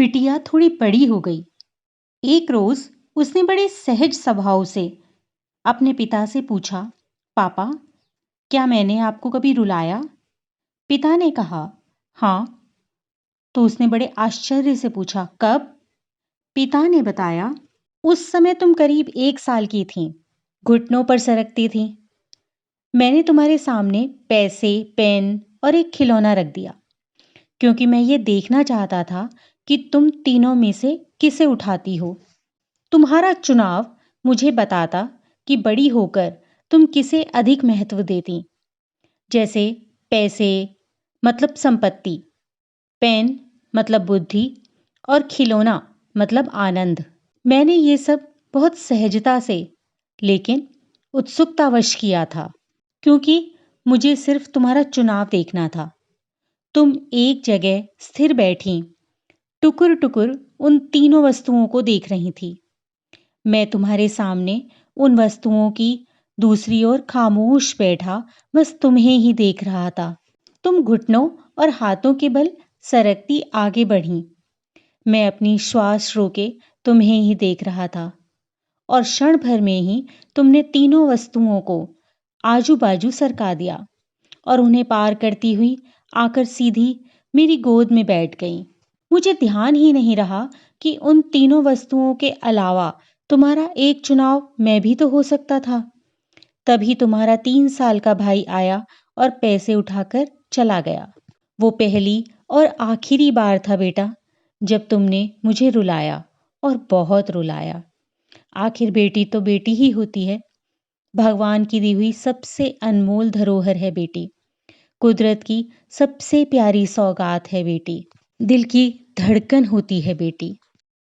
बिटिया थोड़ी बड़ी हो गई। एक रोज उसने बड़े सहज स्वभाव से अपने पिता से पूछा, पापा, क्या मैंने आपको कभी रुलाया? पिता ने कहा, हाँ। तो उसने बड़े आश्चर्य से पूछा, कब? पिता ने बताया, उस समय तुम करीब 1 साल की थीं, घुटनों पर सरकती थीं। मैंने तुम्हारे सामने पैसे, पेन और एक खिलौना रख दिया, क्योंकि मैं ये देखना चाहता था कि तुम तीनों में से किसे उठाती हो। तुम्हारा चुनाव मुझे बताता कि बड़ी होकर तुम किसे अधिक महत्व देती। जैसे पैसे मतलब संपत्ति, पेन मतलब बुद्धि और खिलौना मतलब आनंद। मैंने ये सब बहुत सहजता से लेकिन उत्सुकतावश किया था, क्योंकि मुझे सिर्फ तुम्हारा चुनाव देखना था। तुम एक जगह स्थिर बैठी टुकुर टुकुर उन तीनों वस्तुओं को देख रही थी। मैं तुम्हारे सामने उन वस्तुओं की दूसरी ओर खामोश बैठा बस तुम्हें ही देख रहा था। तुम घुटनों और हाथों के बल सरकती आगे बढ़ी। मैं अपनी श्वास रोके तुम्हें ही देख रहा था और क्षण भर में ही तुमने तीनों वस्तुओं को आजू बाजू सरका दिया और उन्हें पार करती हुई आकर सीधी मेरी गोद में बैठ गई। मुझे ध्यान ही नहीं रहा कि उन तीनों वस्तुओं के अलावा तुम्हारा एक चुनाव मैं भी तो हो सकता था। तभी तुम्हारा 3 साल का भाई आया और पैसे उठाकर चला गया। वो पहली और आखिरी बार था बेटा, जब तुमने मुझे रुलाया, और बहुत रुलाया। आखिर बेटी तो बेटी ही होती है। भगवान की दी हुई सबसे अनमोल धरोहर है बेटी। कुदरत की सबसे प्यारी सौगात है बेटी। दिल की धड़कन होती है बेटी।